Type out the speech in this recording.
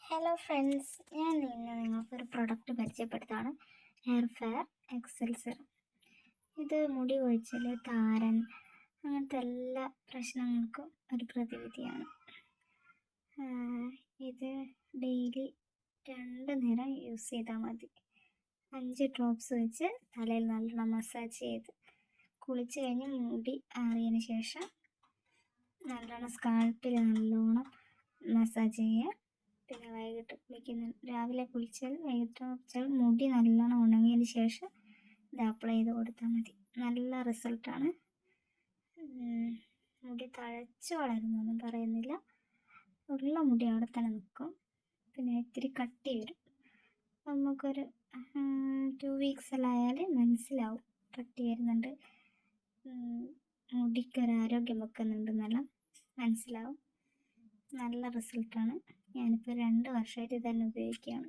Hello friends, ഞാൻ ഇന്ന് നിങ്ങൾക്കൊരു പ്രൊഡക്റ്റ് പരിചയപ്പെടുത്താണ്. Fair XL Serum. ഇത് മുടി കൊഴിച്ചൽ, താരൻ, അങ്ങനത്തെ എല്ലാ പ്രശ്നങ്ങൾക്കും ഒരു പ്രതിവിധിയാണ്. ഇത് ഡെയിലി 2 നേരം യൂസ് ചെയ്താൽ മതി. 5 ഡ്രോപ്സ് വെച്ച് തലയിൽ നല്ലോണം മസാജ് ചെയ്ത് കുളിച്ച് കഴിഞ്ഞ് മുടി ആറിയതിന് ശേഷം നല്ലോണം സ്കാൾപ്പിൽ നല്ലോണം മസാജ് ചെയ്യുക. പിന്നെ വൈകിട്ട് രാവിലെ കുളിച്ചാൽ വൈകിട്ട് കുളിച്ചാൽ മുടി നല്ലോണം ഉണങ്ങിയതിന് ശേഷം ഇത് അപ്ലൈ ചെയ്ത് കൊടുത്താൽ മതി. നല്ല റിസൾട്ടാണ്. മുടി തഴച്ച് വളരുന്നൊന്നും പറയുന്നില്ല, ഉള്ള മുടി അവിടെ തന്നെ നിൽക്കും. പിന്നെ ഇത്തിരി കട്ടി വരും. നമുക്കൊരു 2 വീക്സിലായാൽ മനസ്സിലാവും കട്ടി വരുന്നുണ്ട്, മുടിക്കൊരു ആരോഗ്യം വെക്കുന്നുണ്ടെന്നെല്ലാം മനസ്സിലാവും. നല്ല റിസൾട്ടാണ്. ഞാനിപ്പോൾ 2 വർഷമായിട്ട് ഇതന്നെ ഉപയോഗിക്കുകയാണ്.